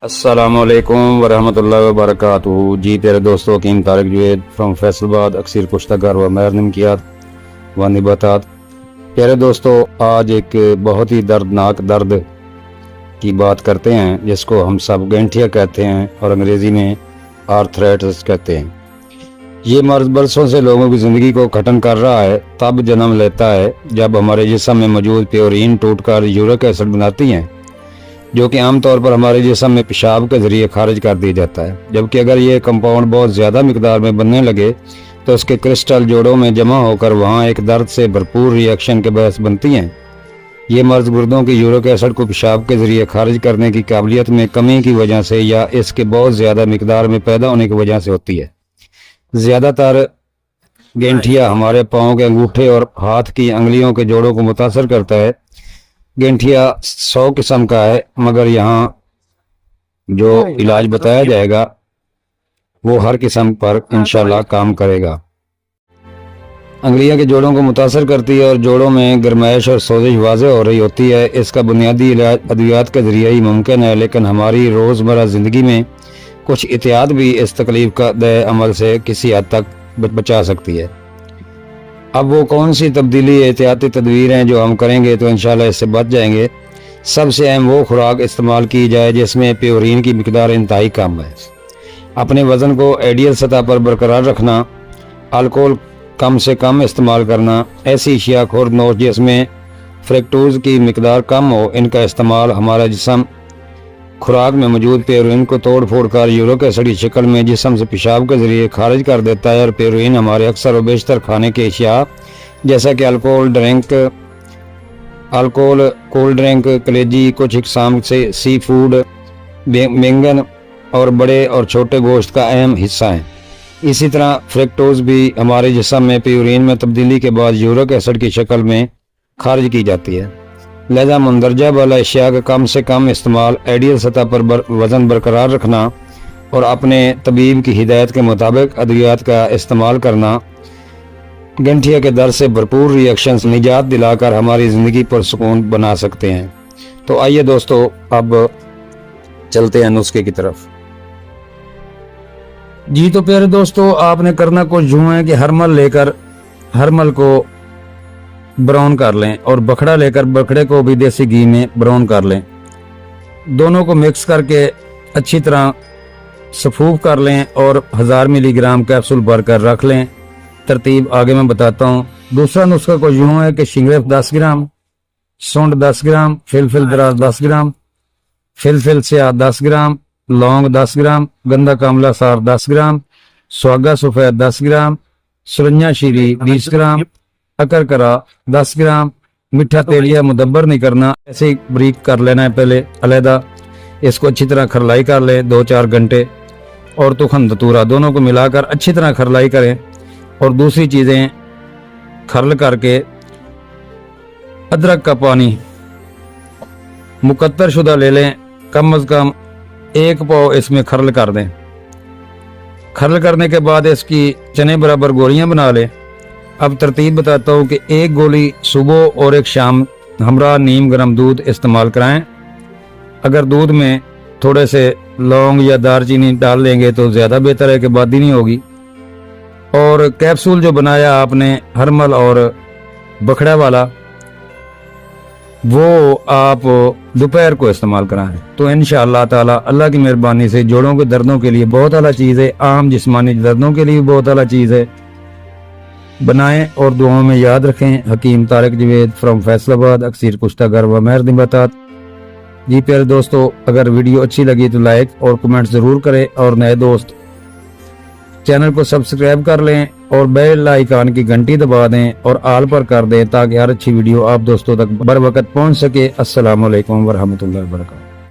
अस्सलाम वालेकुम वरहमतुल्लाहि वबरकातुहू। जी प्यारे दोस्तों, हकीम तारिक जुवैद फ्रॉम फैसलाबाद, अक्सर कुश्तगर व महर नमकियात व निबातात। प्यारे दोस्तों, आज एक बहुत ही दर्दनाक दर्द की बात करते हैं जिसको हम सब गैंठिया कहते हैं और अंग्रेज़ी में आर्थराइटिस कहते हैं। ये मर्ज बरसों से लोगों की ज़िंदगी को खत्म कर रहा है। तब जन्म लेता है जब हमारे जिस्म में मौजूद प्योरीन टूटकर यूरिक एसिड बनाती हैं, जो कि आमतौर पर हमारे जिस्म में पेशाब के ज़रिए खारिज कर दिया जाता है। जबकि अगर ये कंपाउंड बहुत ज़्यादा मिकदार में बनने लगे तो उसके क्रिस्टल जोड़ों में जमा होकर वहाँ एक दर्द से भरपूर रिएक्शन के बायस बनती हैं। ये मर्ज गुर्दों की यूरिक एसिड को पेशाब के ज़रिए खारिज करने की काबिलियत में कमी की वजह से या इसके बहुत ज़्यादा मिकदार में पैदा होने की वजह से होती है। ज़्यादातर गैंठिया हमारे पाँव के अंगूठे और हाथ की अंगुलियों के जोड़ों को मुतासर करता है। गैंठिया 100 किस्म का है, मगर यहाँ जो इलाज बताया जाएगा वो हर किस्म पर इंशाल्लाह काम करेगा। अंगुलियों के जोड़ों को मुतासर करती है और जोड़ों में गर्माइश और सोजिश वाज़े हो रही होती है। इसका बुनियादी इलाज अद्वियात के ज़रिए ही मुमकिन है, लेकिन हमारी रोज़मर्रा ज़िंदगी में कुछ एहतियात भी इस तकलीफ का दे अमल से किसी हद तक बचा सकती है। अब वो कौन सी तब्दीली एहतियाती तदवीर हैं जो हम करेंगे तो इंशाल्लाह इससे बच जाएंगे। सबसे अहम वो खुराक इस्तेमाल की जाए जिसमें प्योरीन की मिकदार इंतहाई कम है। अपने वज़न को आइडियल सतह पर बरकरार रखना, अल्कोहल कम से कम इस्तेमाल करना, ऐसी अशिया खुर्द-नोश जिसमें फ्रक्टोज की मिकदार कम हो, इनका इस्तेमाल हमारा जिस्म खुराक में मौजूद प्योरीन को तोड़ फोड़ कर यूरिक एसिड की शक्ल में जिस्म से पेशाब के ज़रिए खारिज कर देता है। और प्योरीन हमारे अक्सर और बेशतर खाने के अशिया जैसा कि अल्कोहल, कोल्ड ड्रिंक, कलेजी, कुछ इकसाम से सी फूड, बैंगन और बड़े और छोटे गोश्त का अहम हिस्सा है। इसी तरह फ्रक्टोज भी हमारे जिस्म में प्योरीन में तब्दीली के बाद यूरिक एसिड की शक्ल में खारिज की जाती है। लिहाजा मंदरजा वाला अशिया का कम से कम इस्तेमाल, आइडियल सतह पर वज़न बरकरार रखना और अपने तबीब की हिदायत के मुताबिक अद्वियात का इस्तेमाल करना गैंठिया के दर्द से भरपूर रिएक्शन से निजात दिलाकर हमारी ज़िंदगी पर सुकून बना सकते हैं। तो आइए दोस्तों, अब चलते हैं नुस्खे की तरफ। जी तो प्यारे दोस्तों, आपने करना कुछ यूं है कि हरमल को ब्राउन कर लें और बखड़ा लेकर बखड़े को भी देसी घी में ब्राउन कर लें। दोनों को मिक्स करके अच्छी तरह सफूफ कर लें और 1000 मिलीग्राम कैप्सूल भरकर रख लें। तरतीब आगे मैं बताता हूँ। दूसरा नुस्खा कुछ यूं है कि शिंगरेफ 10 ग्राम, सूंड 10 ग्राम, फिलफिल दराज 10 ग्राम, फिलफिल स्याह 10 ग्राम, लौंग 10 ग्राम, गंदा कामला सार 10 ग्राम, सुहागा सफेद 10 ग्राम, सुरंजा शीरी 20 ग्राम, अकरकरा 10 ग्राम। मीठा तेल या मुदब्बर नहीं करना, ऐसे ही ब्रीक कर लेना है पहले अलहदा। इसको अच्छी तरह खरलाई कर लें 2-4 घंटे। और तुखन धतूरा दोनों को मिलाकर अच्छी तरह खरलाई करें और दूसरी चीज़ें खरल करके अदरक का पानी मुकत्तर शुदा ले लें, कम अज़ कम 1 पाव इसमें खरल कर दें। खरल करने के बाद इसकी चने बराबर गोलियां बना लें। अब तरतीब बताता हूँ कि 1 गोली सुबह और 1 शाम हमरा नीम गर्म दूध इस्तेमाल कराएं। अगर दूध में थोड़े से लौंग या दालचीनी डाल लेंगे तो ज़्यादा बेहतर है कि बादी नहीं होगी। और कैप्सूल जो बनाया आपने हरमल और बखड़ा वाला, वो आप दोपहर को इस्तेमाल कराएं तो इंशाअल्लाह ताला अल्लाह की मेहरबानी से जोड़ों के दर्दों के लिए बहुत आला चीज़ है, आम जिस्मानी दर्दों के लिए बहुत आला चीज़ है। बनाएं और दुआओं में याद रखें। हकीम तारिक जुवैद फ्रॉम फैसलाबाद, अक्सर कुश्तगर व महर नमकियात। जी प्यारे दोस्तों, अगर वीडियो अच्छी लगी तो लाइक और कमेंट ज़रूर करें और नए दोस्त चैनल को सब्सक्राइब कर लें और बेल आइकन की घंटी दबा दें और आल पर कर दें ताकि हर अच्छी वीडियो आप दोस्तों तक बर वक्त पहुँच सके। अस्सलामु अलैकुम वरहमतुल्लाहि वबरकातुहू।